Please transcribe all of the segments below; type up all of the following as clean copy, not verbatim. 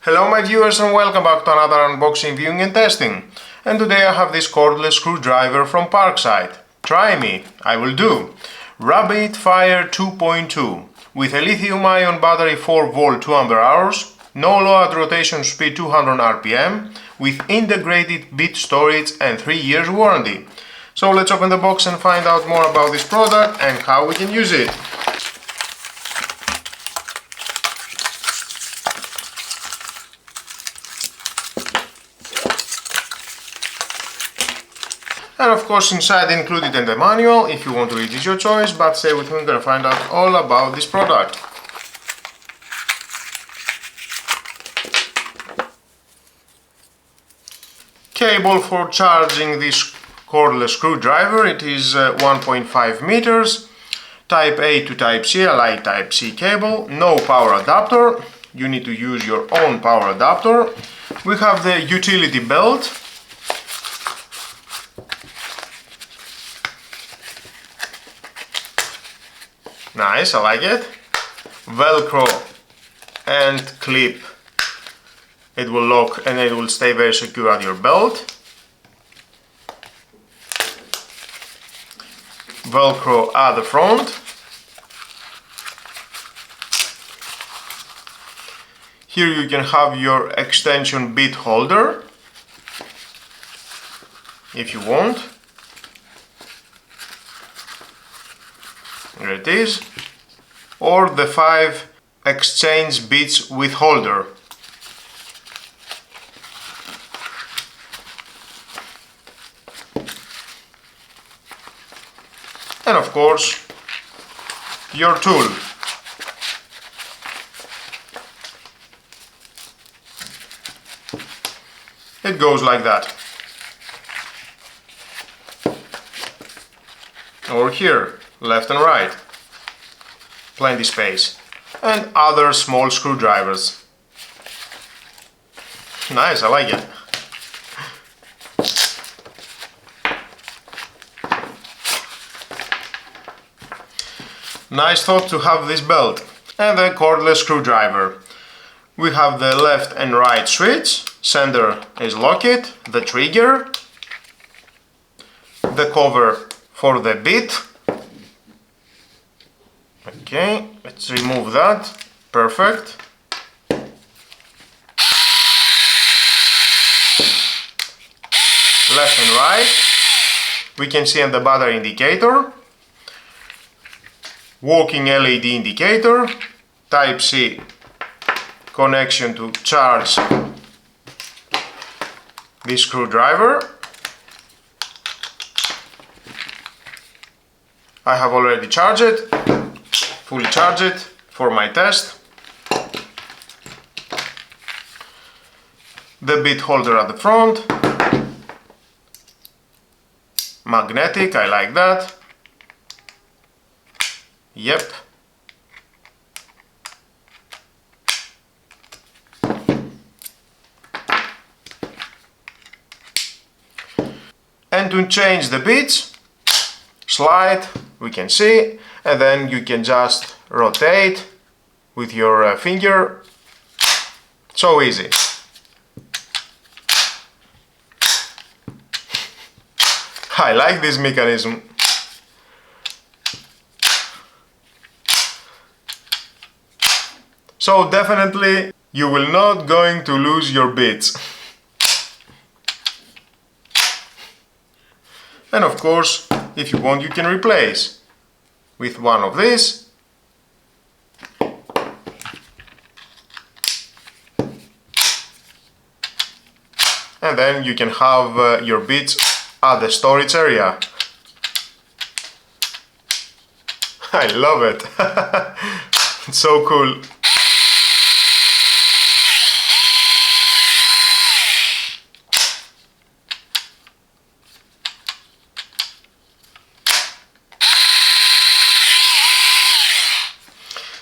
Hello my viewers and welcome back to another unboxing, viewing and testing. And today I have this cordless screwdriver from Parkside. Try me, I will do. Rapidfire 2.2 with a lithium-ion battery 4V 2Ah, no load rotation speed 200 RPM, with integrated bit storage and 3 years warranty. So let's open the box and find out more about this product and how we can use it. And of course inside included in the manual, if you want to read it, your choice, but stay with me, we're gonna find out all about this product. Cable for charging this cordless screwdriver, it is 1.5 meters, type A to type C, I like type C cable, no power adapter, you need to use your own power adapter. We have the utility belt. Nice, I like it. Velcro and clip. It will lock and it will stay very secure at your belt. Velcro at the front. Here you can have your extension bit holder if you want. There it is. Or the 5 exchange bits with holder. And of course, your tool. It goes like that. Or here, left and right. Plenty space. And other small screwdrivers. Nice, I like it. Nice thought to have this belt. And the cordless screwdriver. We have the left and right switch. Center is locked. The trigger. The cover for the bit. Okay, let's remove that. Perfect. Left and right. We can see on the battery indicator. Working LED indicator. Type C connection to charge this screwdriver. I have already charged it. Fully charge it for my test. The bit holder at the front. Magnetic, I like that. Yep. And to change the bits, slide, we can see, and then you can just rotate with your finger. So easy. I like this mechanism. So definitely you will not going to lose your bits. And of course, if you want, you can replace with one of these. And then you can have your bits at the storage area. I love it. It's so cool.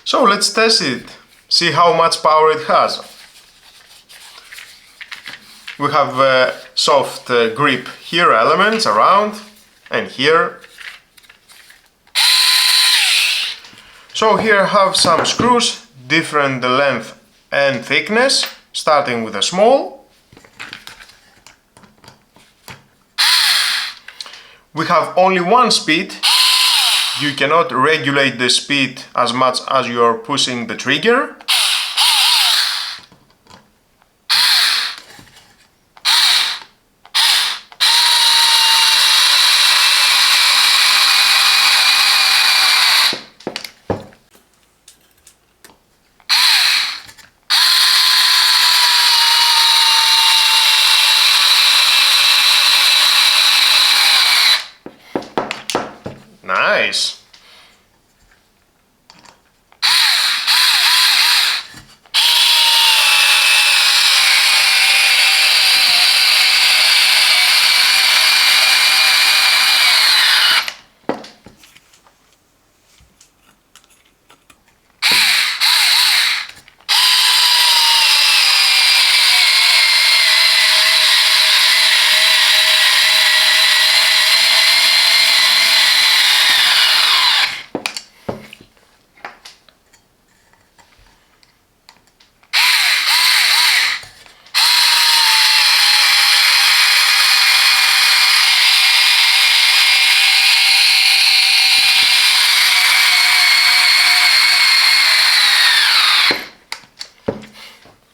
So let's test it, see how much power it has. We have soft grip here elements around and here. So here I have some screws, different length and thickness. Starting with a small. We have only one speed. You cannot regulate the speed as much as you are pushing the trigger. Nice!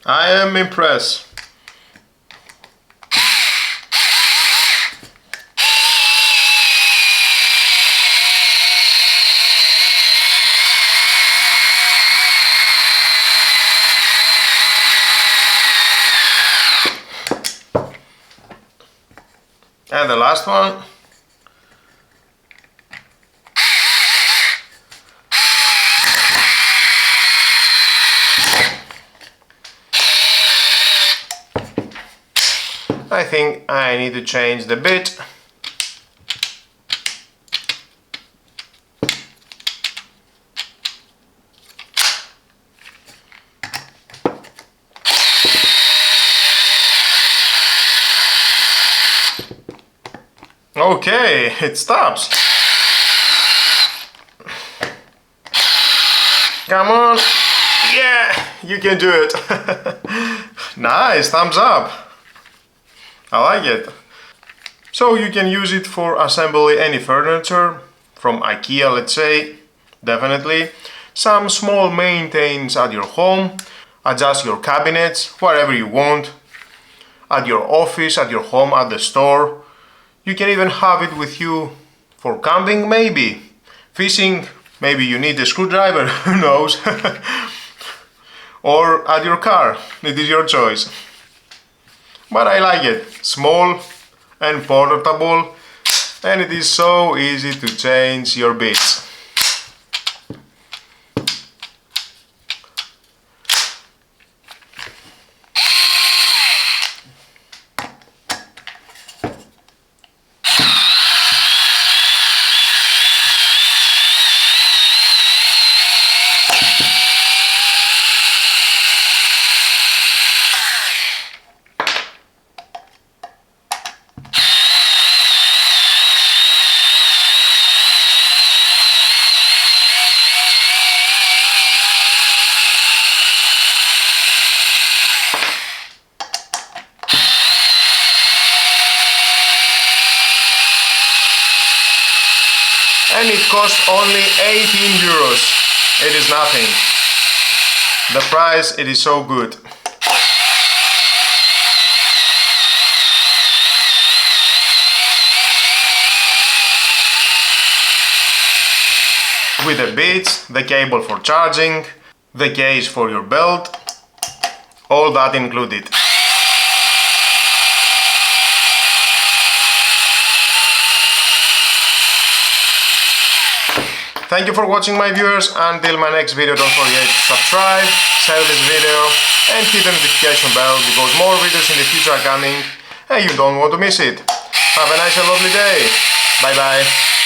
I am impressed. And the last one. I think I need to change the bit. Okay, it stops. Come on. Yeah, you can do it. Nice, thumbs up. I like it. So you can use it for assembling any furniture, from IKEA, let's say, definitely. Some small maintenance at your home, adjust your cabinets, wherever you want. At your office, at your home, at the store. You can even have it with you for camping, maybe. Fishing, maybe you need a screwdriver, who knows. Or at your car, it is your choice. But I like it, small and portable, and it is so easy to change your bits. And it costs only 18 euros. It is nothing. The price, it is so good. With the bits, the cable for charging, the case for your belt, all that included. Thank you for watching, my viewers. Until my next video, don't forget to subscribe, share this video and hit the notification bell because more videos in the future are coming and you don't want to miss it. Have a nice and lovely day. Bye bye.